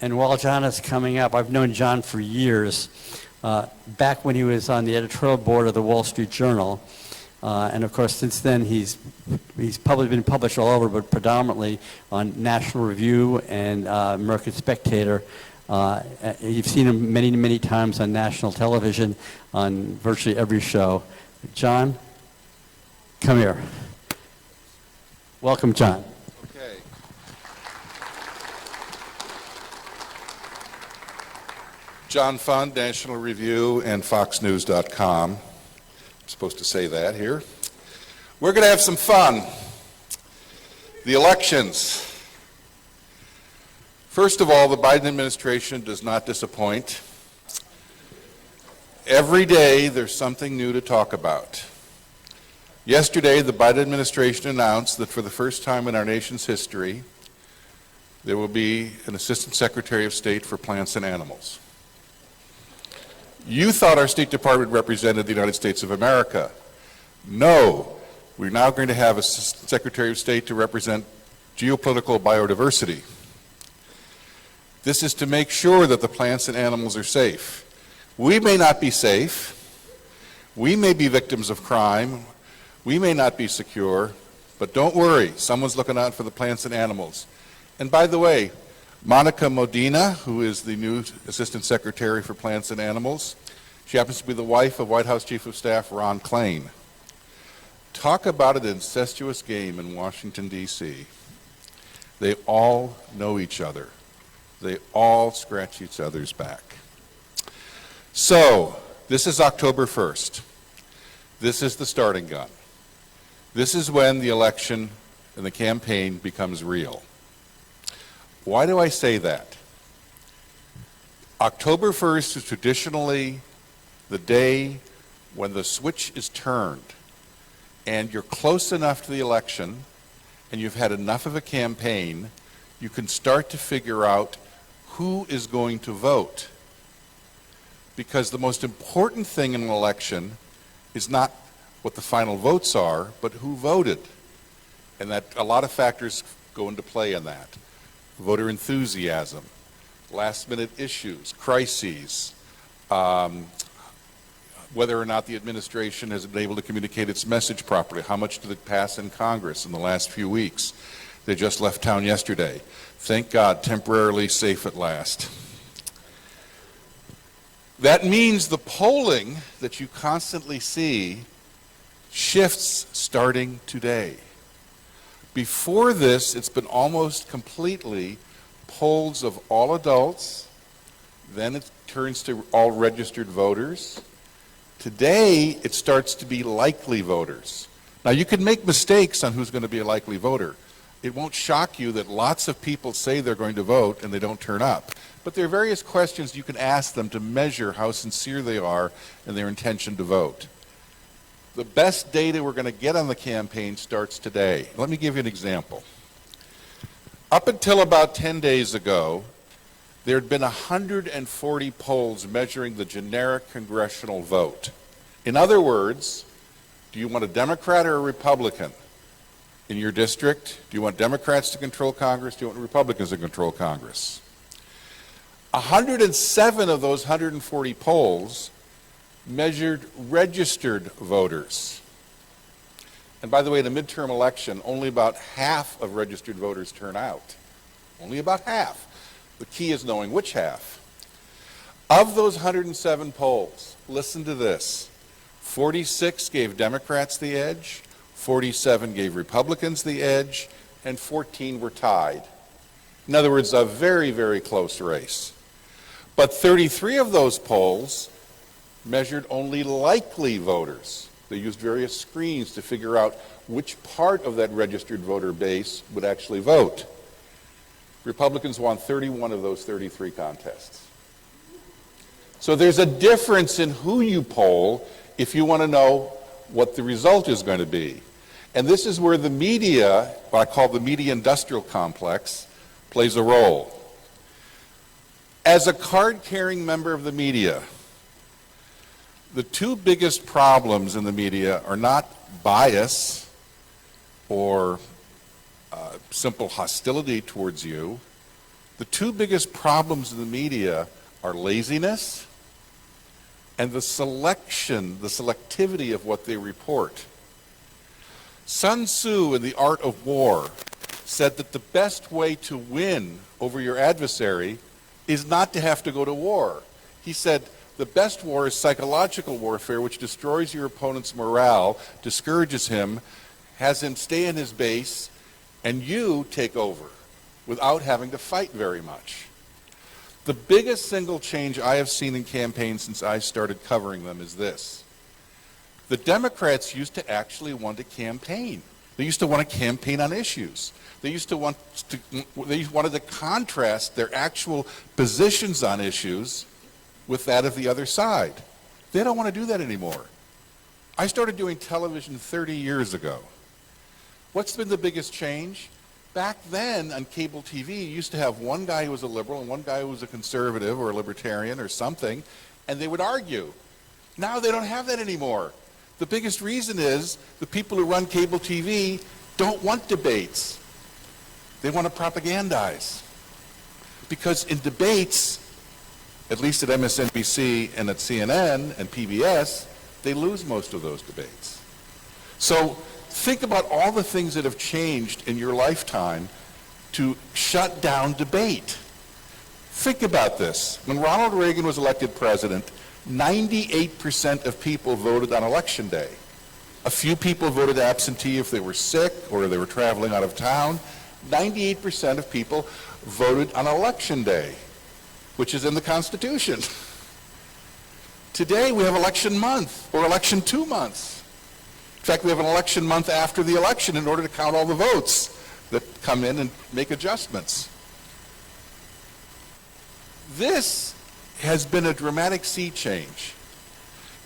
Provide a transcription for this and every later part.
And while John is coming up, I've known John for years, back when he was on the editorial board of the Wall Street Journal. And of course, since then, he's probably been published all over, but predominantly on National Review and American Spectator. You've seen him many, many times on national television, on virtually every show. John, come here. Welcome, John. Okay. John Fund, National Review, and FoxNews.com. I'm supposed to say that here. We're going to have some fun. The elections. First of all, the Biden administration does not disappoint. Every day there's something new to talk about. Yesterday, the Biden administration announced that for the first time in our nation's history, there will be an Assistant Secretary of State for Plants and Animals. You thought our State Department represented the United States of America. No, we're now going to have a Secretary of State to represent geopolitical biodiversity. This is to make sure that the plants and animals are safe. We may not be safe. We may be victims of crime. We may not be secure, but don't worry, someone's looking out for the plants and animals. And by the way, Monica Modena, who is the new Assistant Secretary for Plants and Animals, she happens to be the wife of White House Chief of Staff Ron Klain. Talk about an incestuous game in Washington, D.C. They all know each other. They all scratch each other's back. So, this is October 1st. This is the starting gun. This is when the election and the campaign becomes real. Why do I say that? October 1st is traditionally the day when the switch is turned and you're close enough to the election and you've had enough of a campaign, you can start to figure out who is going to vote. Because the most important thing in an election is not what the final votes are, but who voted. And that a lot of factors go into play in that. Voter enthusiasm, last-minute issues, crises, whether or not the administration has been able to communicate its message properly, how much did it pass in Congress in the last few weeks. They just left town yesterday. Thank God, temporarily safe at last. That means the polling that you constantly see shifts starting today. Before this, it's been almost completely polls of all adults, then it turns to all registered voters. Today, it starts to be likely voters. Now, you can make mistakes on who's going to be a likely voter. It won't shock you that lots of people say they're going to vote and they don't turn up. But there are various questions you can ask them to measure how sincere they are in their intention to vote. The best data we're going to get on the campaign starts today. Let me give you an example. Up until about 10 days ago, there had been 140 polls measuring the generic congressional vote. In other words, do you want a Democrat or a Republican in your district? Do you want Democrats to control Congress? Do you want Republicans to control Congress? 107 of those 140 polls measured registered voters. And by the way, in a midterm election, only about half of registered voters turn out. Only about half. The key is knowing which half. Of those 107 polls, listen to this. 46 gave Democrats the edge, 47 gave Republicans the edge, and 14 were tied. In other words, a very, very close race. But 33 of those polls measured only likely voters. They used various screens to figure out which part of that registered voter base would actually vote. Republicans won 31 of those 33 contests. So there's a difference in who you poll if you want to know what the result is going to be. And this is where the media, what I call the media industrial complex, plays a role. As a card-carrying member of the media, the two biggest problems in the media are not bias or simple hostility towards you. The two biggest problems in the media are laziness and the selectivity of what they report. Sun Tzu in The Art of War said that the best way to win over your adversary is not to have to go to war. He said the best war is psychological warfare, which destroys your opponent's morale, discourages him, has him stay in his base, and you take over without having to fight very much. The biggest single change I have seen in campaigns since I started covering them is this. The Democrats used to actually want to campaign. They used to want to campaign on issues. They wanted to contrast their actual positions on issues with that of the other side. They don't want to do that anymore. I started doing television 30 years ago. What's been the biggest change? Back then on cable TV, you used to have one guy who was a liberal and one guy who was a conservative or a libertarian or something, and they would argue. Now they don't have that anymore. The biggest reason is the people who run cable TV don't want debates. They want to propagandize. Because in debates, at least at MSNBC and at CNN and PBS, they lose most of those debates. So think about all the things that have changed in your lifetime to shut down debate. Think about this. When Ronald Reagan was elected president, 98% of people voted on election day. A few people voted absentee if they were sick or they were traveling out of town. 98% of people voted on election day, which is in the Constitution. Today we have election month or election 2 months. In fact, we have an election month after the election in order to count all the votes that come in and make adjustments. This has been a dramatic sea change.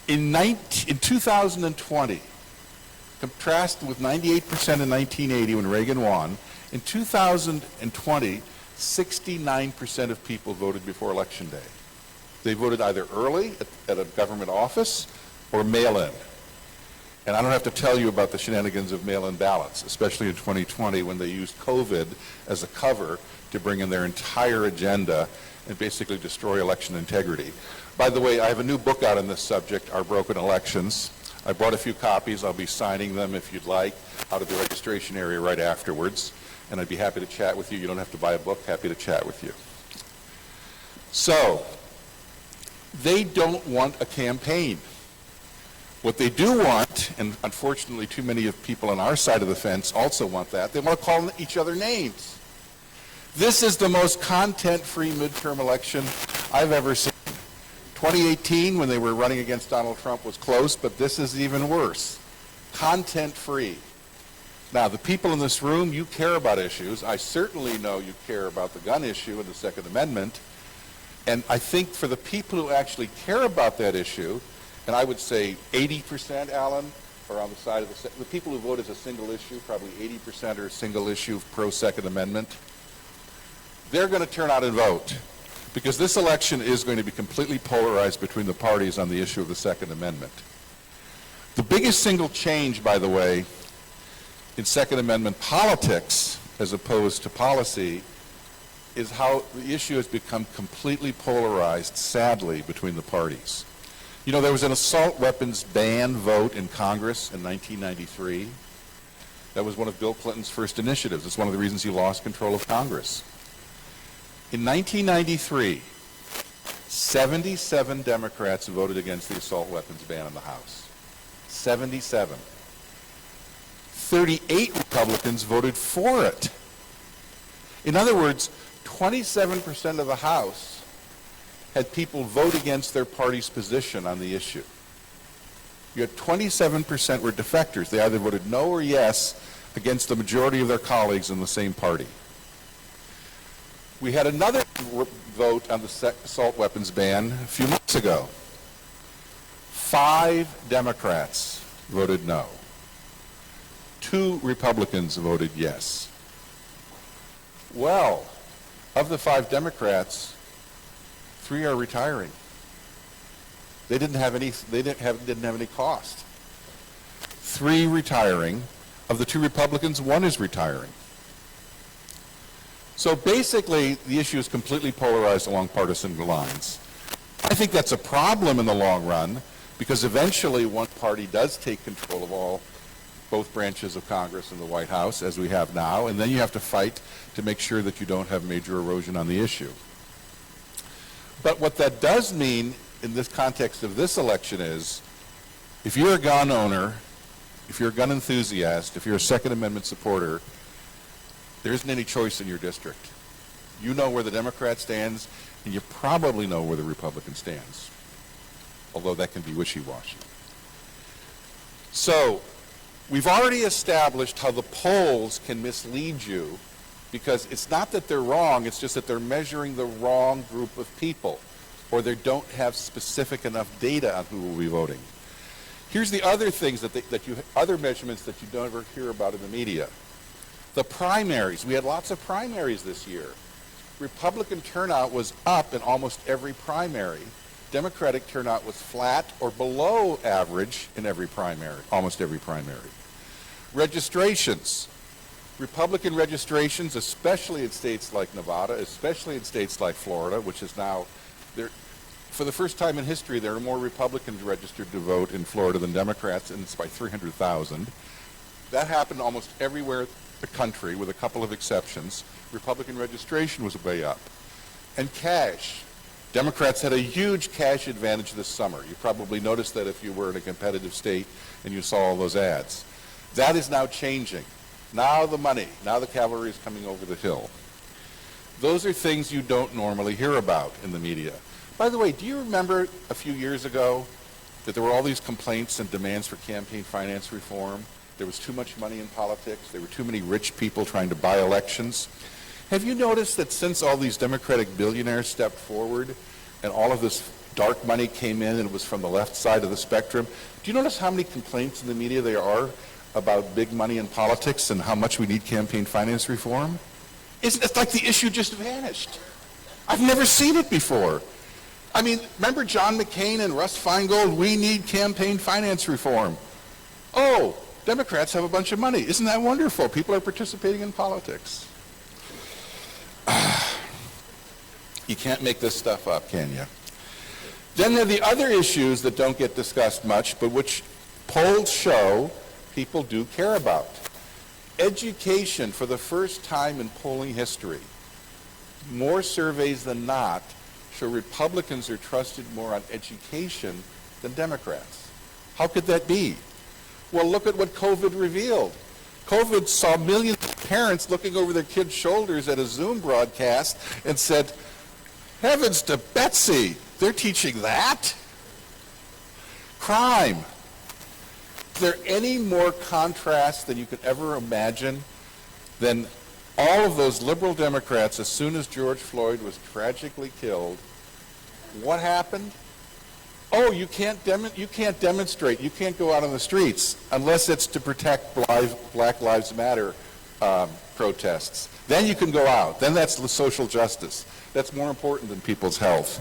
In 2020, contrasted with 98% in 1980 when Reagan won, in 2020, 69% of people voted before Election Day. They voted either early at a government office or mail-in. And I don't have to tell you about the shenanigans of mail-in ballots, especially in 2020 when they used COVID as a cover to bring in their entire agenda and basically destroy election integrity. By the way, I have a new book out on this subject, Our Broken Elections. I brought a few copies. I'll be signing them if you'd like out of the registration area right afterwards. And I'd be happy to chat with you. You don't have to buy a book. Happy to chat with you. So, they don't want a campaign. What they do want, and unfortunately too many of people on our side of the fence also want that, they want to call each other names. This is the most content-free midterm election I've ever seen. 2018, when they were running against Donald Trump, was close, but this is even worse. Content-free. Now, the people in this room, you care about issues. I certainly know you care about the gun issue and the Second Amendment. And I think for the people who actually care about that issue, and I would say 80%, Alan, are on the side of the people who vote as a single issue, probably 80% are a single issue pro-Second Amendment. They're going to turn out and vote because this election is going to be completely polarized between the parties on the issue of the Second Amendment. The biggest single change, by the way, in Second Amendment politics as opposed to policy is how the issue has become completely polarized, sadly, between the parties. You know, there was an assault weapons ban vote in Congress in 1993. That was one of Bill Clinton's first initiatives. It's one of the reasons he lost control of Congress. In 1993, 77 Democrats voted against the assault weapons ban in the House. 77. 38 Republicans voted for it. In other words, 27% of the House had people vote against their party's position on the issue. You had 27% were defectors. They either voted no or yes against the majority of their colleagues in the same party. We had another vote on the assault weapons ban a few months ago. 5 Democrats voted no. 2 Republicans voted yes. Well, of the 5 Democrats, 3 are retiring. They didn't have any cost. 3 retiring. Of the 2 Republicans, 1 is retiring. So basically, the issue is completely polarized along partisan lines. I think that's a problem in the long run, because eventually one party does take control of both branches of Congress and the White House, as we have now, and then you have to fight to make sure that you don't have major erosion on the issue. But what that does mean in this context of this election is, if you're a gun owner, if you're a gun enthusiast, if you're a Second Amendment supporter, there isn't any choice in your district. You know where the Democrat stands, and you probably know where the Republican stands, although that can be wishy-washy. So, we've already established how the polls can mislead you, because it's not that they're wrong, it's just that they're measuring the wrong group of people, or they don't have specific enough data on who will be voting. Here's the other things other measurements that you don't ever hear about in the media. The primaries. We had lots of primaries this year. Republican turnout was up in almost every primary. Democratic turnout was flat or below average in every primary, almost every primary. Registrations. Republican registrations, especially in states like Nevada, especially in states like Florida, which is now, for the first time in history, there are more Republicans registered to vote in Florida than Democrats, and it's by 300,000. That happened almost everywhere in the country, with a couple of exceptions. Republican registration was way up. And cash. Democrats had a huge cash advantage this summer. You probably noticed that if you were in a competitive state and you saw all those ads. That is now changing. Now the money, now the cavalry is coming over the hill. Those are things you don't normally hear about in the media. By the way, do you remember a few years ago that there were all these complaints and demands for campaign finance reform? There was too much money in politics. There were too many rich people trying to buy elections. Have you noticed that since all these Democratic billionaires stepped forward and all of this dark money came in and it was from the left side of the spectrum, do you notice how many complaints in the media there are about big money in politics and how much we need campaign finance reform? Isn't it like the issue just vanished? I've never seen it before. I mean, remember John McCain and Russ Feingold, we need campaign finance reform. Oh, Democrats have a bunch of money. Isn't that wonderful? People are participating in politics. You can't make this stuff up, can you? Then there are the other issues that don't get discussed much, but which polls show people do care about. Education, for the first time in polling history, more surveys than not show Republicans are trusted more on education than Democrats. How could that be? Well, look at what COVID revealed. COVID saw millions of parents looking over their kids' shoulders at a Zoom broadcast and said, heavens to Betsy, they're teaching that? Crime. Is there any more contrast than you could ever imagine than all of those liberal Democrats, as soon as George Floyd was tragically killed, what happened? Oh, you can't demonstrate. You can't go out on the streets unless it's to protect Black Lives Matter protests. Then you can go out. Then that's social justice. That's more important than people's health.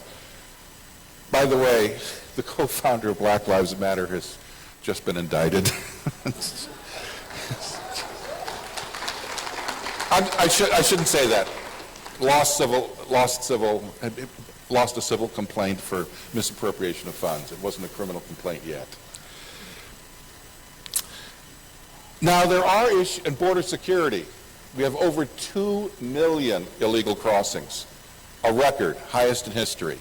By the way, the co-founder of Black Lives Matter has just been indicted. I shouldn't say that. Lost a civil complaint for misappropriation of funds. It wasn't a criminal complaint yet. Now there are issues in border security. We have over 2 million illegal crossings, a record, highest in history.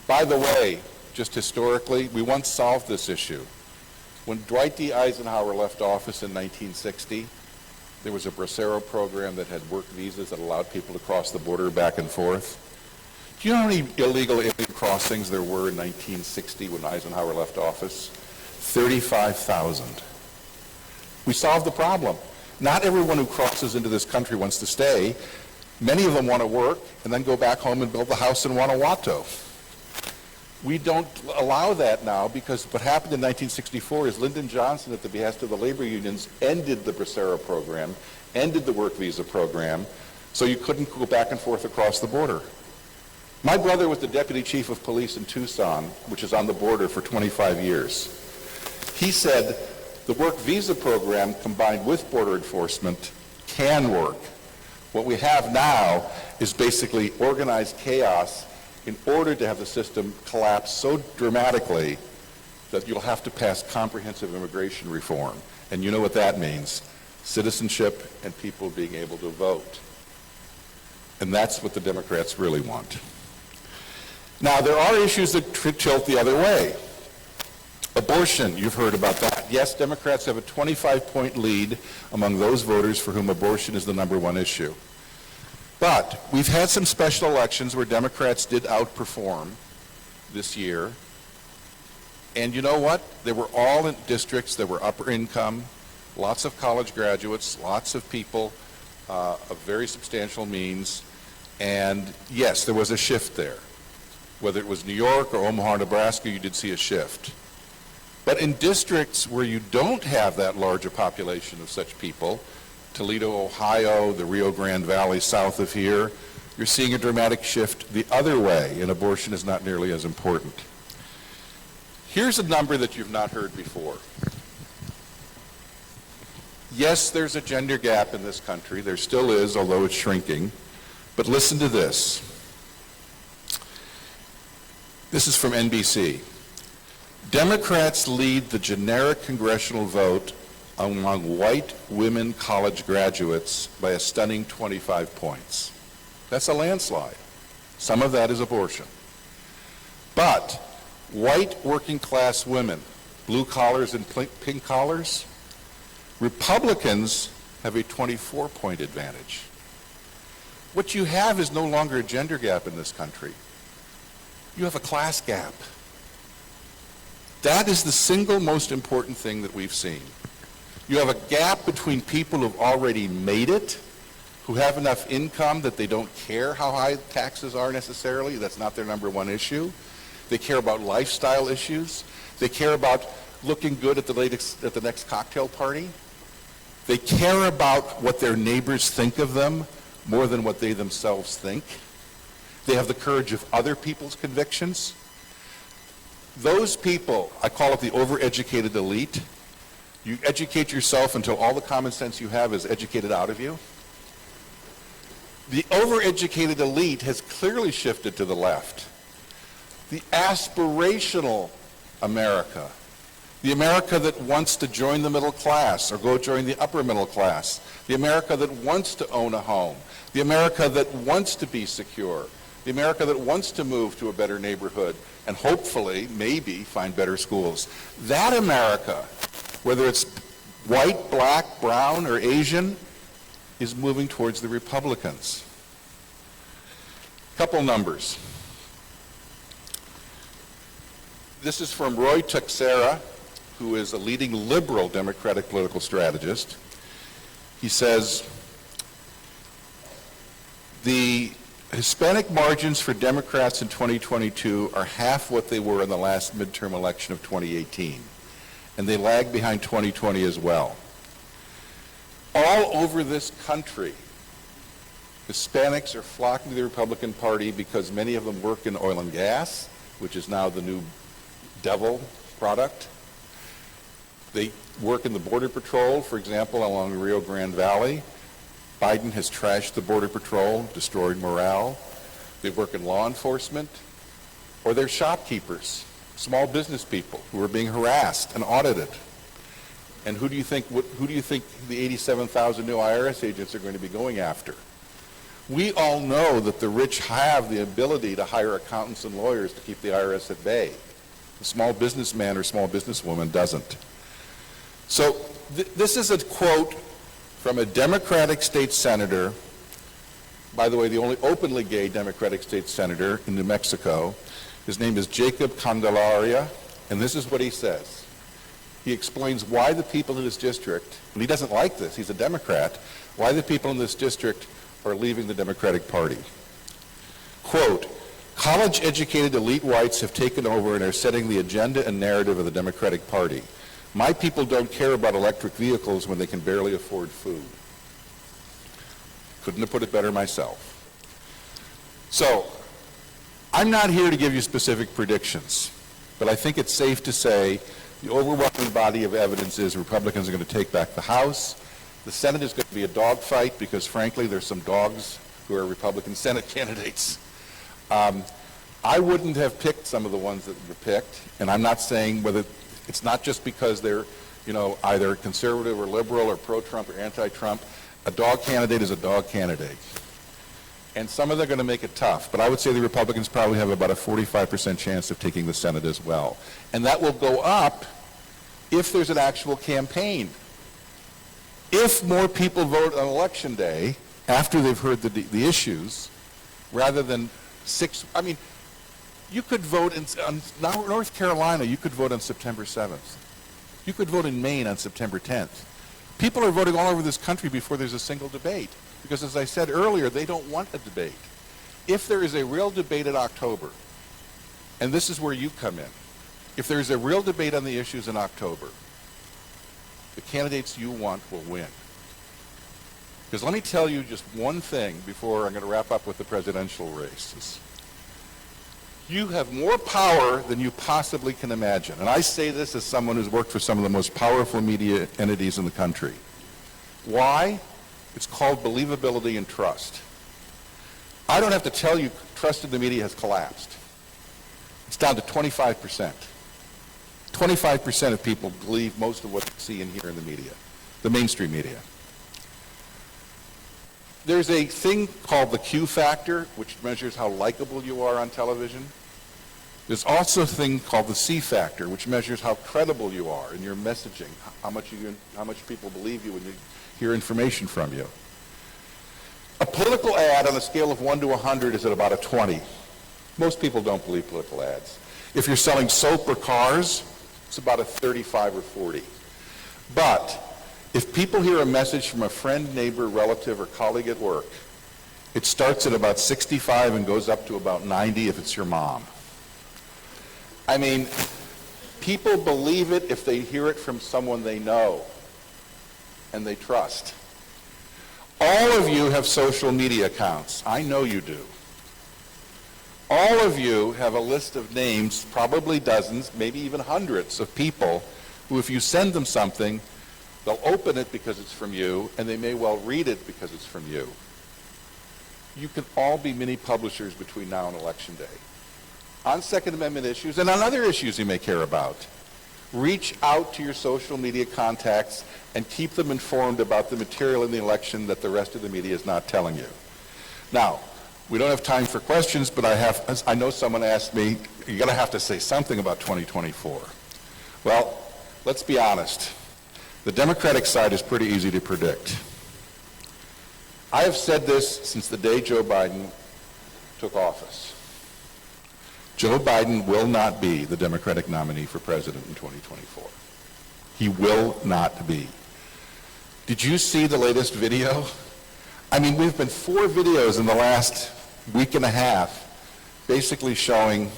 By the way, just historically, we once solved this issue. When Dwight D. Eisenhower left office in 1960, there was a Bracero program that had work visas that allowed people to cross the border back and forth. Do you know how many illegal alien crossings there were in 1960 when Eisenhower left office? 35,000. We solved the problem. Not everyone who crosses into this country wants to stay. Many of them want to work and then go back home and build the house in Guanajuato. We don't allow that now because what happened in 1964 is Lyndon Johnson, at the behest of the labor unions, ended the Bracero program, ended the work visa program, so you couldn't go back and forth across the border. My brother was the deputy chief of police in Tucson, which is on the border, for 25 years. He said the work visa program combined with border enforcement can work. What we have now is basically organized chaos in order to have the system collapse so dramatically that you'll have to pass comprehensive immigration reform. And you know what that means: citizenship and people being able to vote. And that's what the Democrats really want. Now, there are issues that tilt the other way. Abortion, you've heard about that. Yes, Democrats have a 25-point lead among those voters for whom abortion is the number one issue. But we've had some special elections where Democrats did outperform this year. And you know what? They were all in districts that were upper income, lots of college graduates, lots of people of very substantial means. And yes, there was a shift there. Whether it was New York or Omaha, Nebraska, you did see a shift. But in districts where you don't have that large a population of such people, Toledo, Ohio, the Rio Grande Valley south of here, you're seeing a dramatic shift the other way, and abortion is not nearly as important. Here's a number that you've not heard before. Yes, there's a gender gap in this country. There still is, although it's shrinking. But listen to this. This is from NBC. Democrats lead the generic congressional vote among white women college graduates by a stunning 25 points. That's a landslide. Some of that is abortion. But white working class women, blue collars and pink collars, Republicans have a 24-point advantage. What you have is no longer a gender gap in this country. You have a class gap. That is the single most important thing that we've seen. You have a gap between people who've already made it, who have enough income that they don't care how high taxes are necessarily. That's not their number one issue. They care about lifestyle issues. They care about looking good at the next cocktail party. They care about what their neighbors think of them more than what they themselves think. They have the courage of other people's convictions. Those people, I call it the overeducated elite. You educate yourself until all the common sense you have is educated out of you. The overeducated elite has clearly shifted to the left. The aspirational America, the America that wants to join the middle class or go join the upper middle class, the America that wants to own a home, the America that wants to be secure, the America that wants to move to a better neighborhood and hopefully, maybe, find better schools. That America, whether it's white, black, brown, or Asian, is moving towards the Republicans. Couple numbers. This is from Roy Texera, who is a leading liberal Democratic political strategist. He says, the Hispanic margins for Democrats in 2022 are half what they were in the last midterm election of 2018, and they lag behind 2020 as well. All over this country, Hispanics are flocking to the Republican Party because many of them work in oil and gas, which is now the new devil product. They work in the Border Patrol, for example, along the Rio Grande Valley. Biden has trashed the Border Patrol, destroyed morale. They work in law enforcement, or they're shopkeepers, small business people who are being harassed and audited. And who do you think the 87,000 new IRS agents are going to be going after? We all know that the rich have the ability to hire accountants and lawyers to keep the IRS at bay. The small businessman or small businesswoman doesn't. So this is a quote from a Democratic state senator, by the way, the only openly gay Democratic state senator in New Mexico. His name is Jacob Candelaria, and this is what he says. He explains why the people in this district, and he doesn't like this, he's a Democrat, why the people in this district are leaving the Democratic Party. Quote, college-educated elite whites have taken over and are setting the agenda and narrative of the Democratic Party. My people don't care about electric vehicles when they can barely afford food. Couldn't have put it better myself. So, I'm not here to give you specific predictions, but I think it's safe to say the overwhelming body of evidence is Republicans are going to take back the House, The Senate is going to be a dogfight because, frankly, there's some dogs who are Republican Senate candidates. I wouldn't have picked some of the ones that were picked, and I'm not saying whether it's not just because they're, either conservative or liberal or pro-Trump or anti-Trump. A dog candidate is a dog candidate. And some of them are going to make it tough, but I would say the Republicans probably have about a 45% chance of taking the Senate as well. And that will go up if there's an actual campaign. If more people vote on Election Day after they've heard the issues, rather than you could vote on North Carolina, you could vote on September 7th. You could vote in Maine on September 10th. People are voting all over this country before there's a single debate. Because as I said earlier, they don't want a debate. If there is a real debate in October, and this is where you come in, if there is a real debate on the issues in October, the candidates you want will win. Because let me tell you just one thing before I'm going to wrap up with the presidential races. You have more power than you possibly can imagine. And I say this as someone who's worked for some of the most powerful media entities in the country. Why? It's called believability and trust. I don't have to tell you trust in the media has collapsed. It's down to 25%. 25% of people believe most of what they see and hear in the media, the mainstream media. There's a thing called the Q factor, which measures how likable you are on television. There's also a thing called the C factor, which measures how credible you are in your messaging, how much people believe you when you hear information from you. A political ad on a scale of 1 to 100 is at about a 20. Most people don't believe political ads. If you're selling soap or cars, it's about a 35 or 40. But if people hear a message from a friend, neighbor, relative, or colleague at work, it starts at about 65 and goes up to about 90 if it's your mom. I mean, people believe it if they hear it from someone they know and they trust. All of you have social media accounts. I know you do. All of you have a list of names, probably dozens, maybe even hundreds of people who, if you send them something, they'll open it because it's from you, and they may well read it because it's from you. You can all be mini publishers between now and Election Day. On Second Amendment issues and on other issues you may care about. Reach out to your social media contacts and keep them informed about the material in the election that the rest of the media is not telling you. Now, we don't have time for questions, but I know someone asked me, you're going to have to say something about 2024. Well, let's be honest. The Democratic side is pretty easy to predict. I have said this since the day Joe Biden took office. Joe Biden will not be the Democratic nominee for president in 2024. He will not be. Did you see the latest video? I mean, we've been 4 videos in the last week and a half basically showing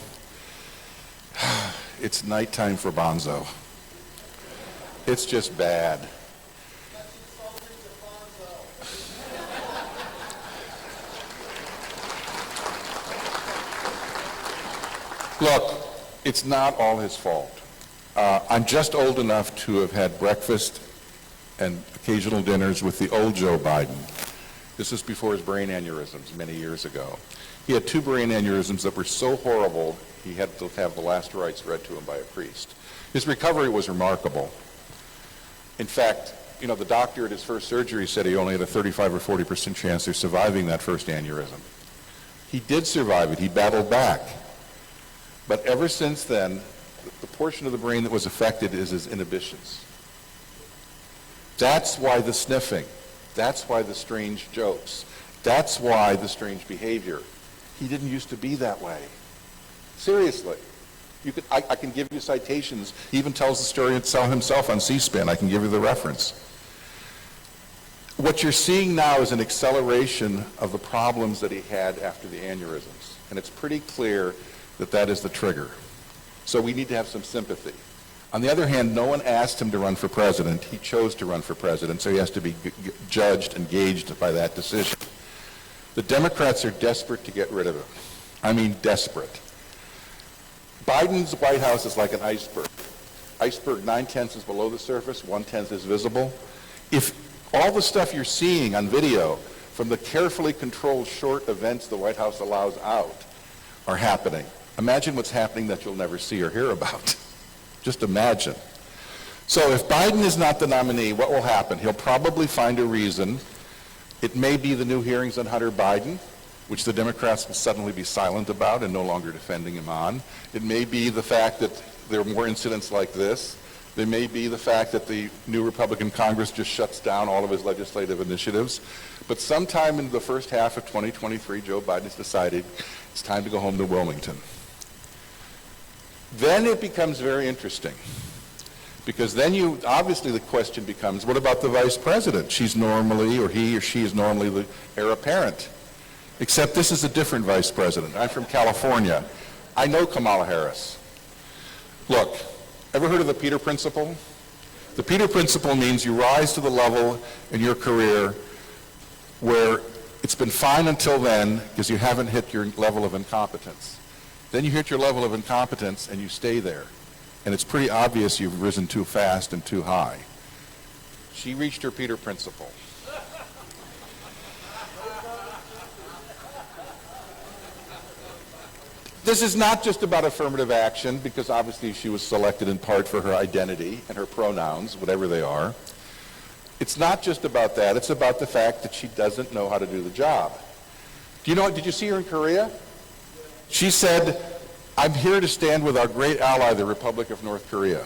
it's nighttime for Bonzo. It's just bad. Look, it's not all his fault. I'm just old enough to have had breakfast and occasional dinners with the old Joe Biden. This is before his brain aneurysms many years ago. He had 2 brain aneurysms that were so horrible he had to have the last rites read to him by a priest. His recovery was remarkable. In fact, the doctor at his first surgery said he only had a 35 or 40% chance of surviving that first aneurysm. He did survive it. He battled back. But ever since then, the portion of the brain that was affected is his inhibitions. That's why the sniffing. That's why the strange jokes. That's why the strange behavior. He didn't used to be that way. Seriously. I can give you citations. He even tells the story himself on C-SPAN. I can give you the reference. What you're seeing now is an acceleration of the problems that he had after the aneurysms. And it's pretty clear that that is the trigger. So we need to have some sympathy. On the other hand, no one asked him to run for president. He chose to run for president, so he has to be judged and gauged by that decision. The Democrats are desperate to get rid of him. I mean, desperate. Biden's White House is like an iceberg. Iceberg 9/10 is below the surface, 1/10 is visible. If All the stuff you're seeing on video from the carefully controlled short events the White House allows out are happening. Imagine what's happening that you'll never see or hear about. Just imagine. So if Biden is not the nominee, what will happen? He'll probably find a reason. It may be the new hearings on Hunter Biden, which the Democrats will suddenly be silent about and no longer defending him on. It may be the fact that there are more incidents like this. There may be the fact that the new Republican Congress just shuts down all of his legislative initiatives. But sometime in the first half of 2023, Joe Biden has decided it's time to go home to Wilmington. Then it becomes very interesting. Because then obviously the question becomes, what about the vice president? She's normally, or he or she is normally the heir apparent. Except this is a different vice president. I'm from California. I know Kamala Harris. Look, ever heard of the Peter Principle? The Peter Principle means you rise to the level in your career where it's been fine until then because you haven't hit your level of incompetence. Then you hit your level of incompetence and you stay there. And it's pretty obvious you've risen too fast and too high. She reached her Peter Principle. This is not just about affirmative action, because obviously she was selected in part for her identity and her pronouns, whatever they are. It's not just about that. It's about the fact that she doesn't know how to do the job. Did you see her in Korea? She said, I'm here to stand with our great ally, the Republic of North Korea.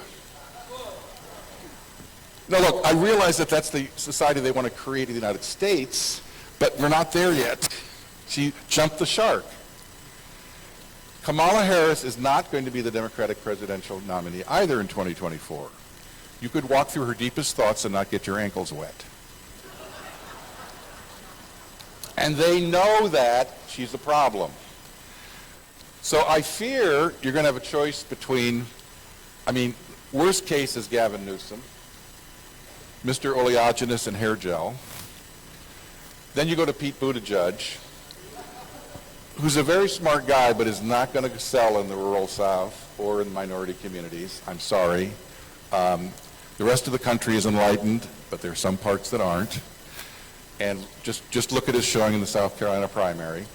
Now look, I realize that that's the society they want to create in the United States, but we're not there yet. She jumped the shark. Kamala Harris is not going to be the Democratic presidential nominee either in 2024. You could walk through her deepest thoughts and not get your ankles wet. And they know that she's a problem. So I fear you're going to have a choice between, worst case is Gavin Newsom, Mr. Oleaginous and hair gel. Then you go to Pete Buttigieg, who's a very smart guy but is not going to sell in the rural South or in minority communities. I'm sorry. The rest of the country is enlightened, but there are some parts that aren't. And just look at his showing in the South Carolina primary.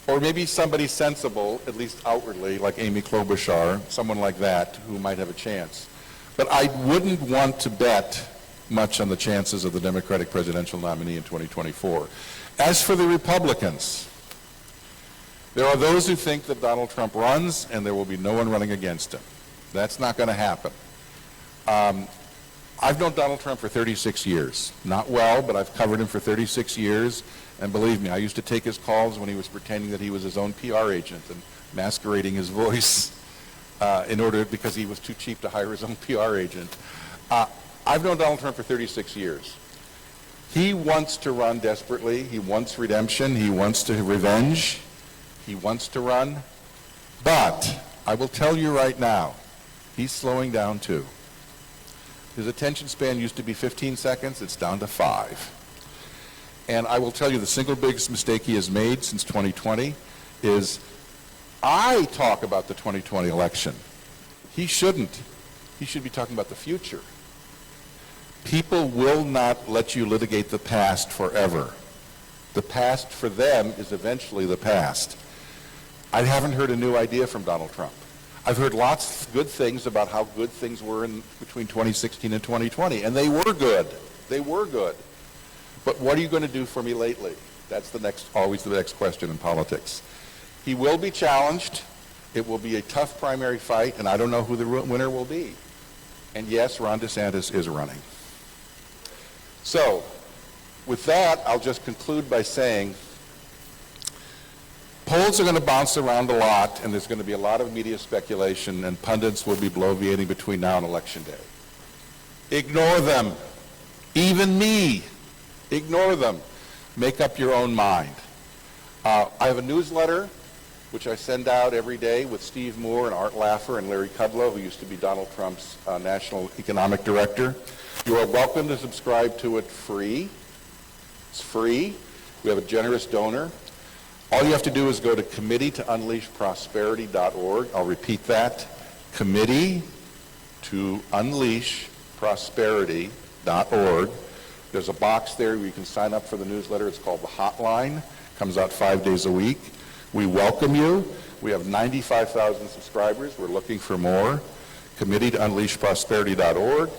Or maybe somebody sensible, at least outwardly, like Amy Klobuchar, someone like that, who might have a chance. But I wouldn't want to bet much on the chances of the Democratic presidential nominee in 2024. As for the Republicans, there are those who think that Donald Trump runs and there will be no one running against him. That's not going to happen. I've known Donald Trump for 36 years. Not well, but I've covered him for 36 years. And believe me, I used to take his calls when he was pretending that he was his own PR agent and masquerading his voice because he was too cheap to hire his own PR agent. I've known Donald Trump for 36 years. He wants to run desperately. He wants redemption. He wants to revenge. He wants to run. But I will tell you right now, he's slowing down too. His attention span used to be 15 seconds. It's down to 5. And I will tell you the single biggest mistake he has made since 2020 is I talk about the 2020 election. He shouldn't. He should be talking about the future. People will not let you litigate the past forever. The past for them is eventually the past. I haven't heard a new idea from Donald Trump. I've heard lots of good things about how good things were between 2016 and 2020, and they were good. They were good. But what are you going to do for me lately? That's always the next question in politics. He will be challenged. It will be a tough primary fight, and I don't know who the winner will be. And yes, Ron DeSantis is running. So, with that, I'll just conclude by saying polls are going to bounce around a lot, and there's going to be a lot of media speculation, and pundits will be bloviating between now and Election Day. Ignore them. Even me. Ignore them. Make up your own mind. I have a newsletter, which I send out every day with Steve Moore and Art Laffer and Larry Kudlow, who used to be Donald Trump's National Economic Director. You are welcome to subscribe to it free. It's free. We have a generous donor. All you have to do is go to committee-to-unleash-prosperity.org. I'll repeat that. Committee-to-unleash-prosperity.org. There's a box there where you can sign up for the newsletter. It's called the Hotline. Comes out 5 days a week. We welcome you. We have 95,000 subscribers. We're looking for more. Committee to unleashprosperity.org.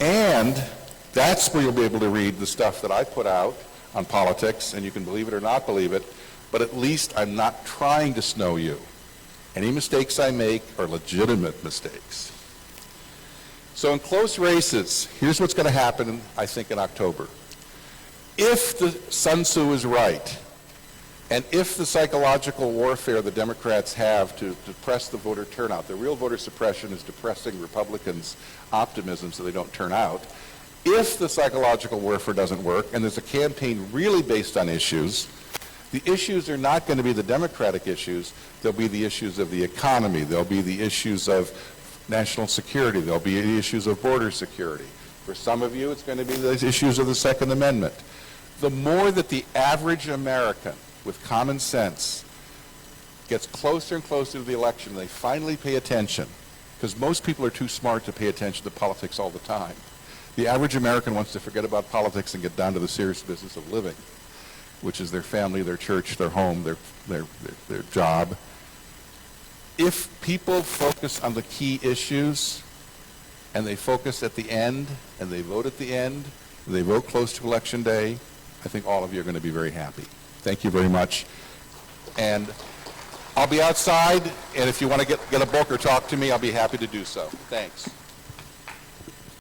And that's where you'll be able to read the stuff that I put out on politics, and you can believe it or not believe it, but at least I'm not trying to snow you. Any mistakes I make are legitimate mistakes. So in close races, here's what's going to happen, I think, in October. If the Sun Tzu is right, and if the psychological warfare the Democrats have to depress the voter turnout, the real voter suppression is depressing Republicans' optimism so they don't turn out. If the psychological warfare doesn't work, and there's a campaign really based on issues, the issues are not going to be the Democratic issues. They'll be the issues of the economy. They'll be the issues of national security. There'll be the issues of border security. For some of you, it's going to be the issues of the Second Amendment. The more that the average American with common sense gets closer and closer to the election, they finally pay attention, because most people are too smart to pay attention to politics all the time. The average American wants to forget about politics and get down to the serious business of living, which is their family, their church, their home, their job. If people focus on the key issues, and they focus at the end, and they vote at the end, and they vote close to Election Day, I think all of you are going to be very happy. Thank you very much. And I'll be outside, and if you want to get a book or talk to me, I'll be happy to do so. Thanks.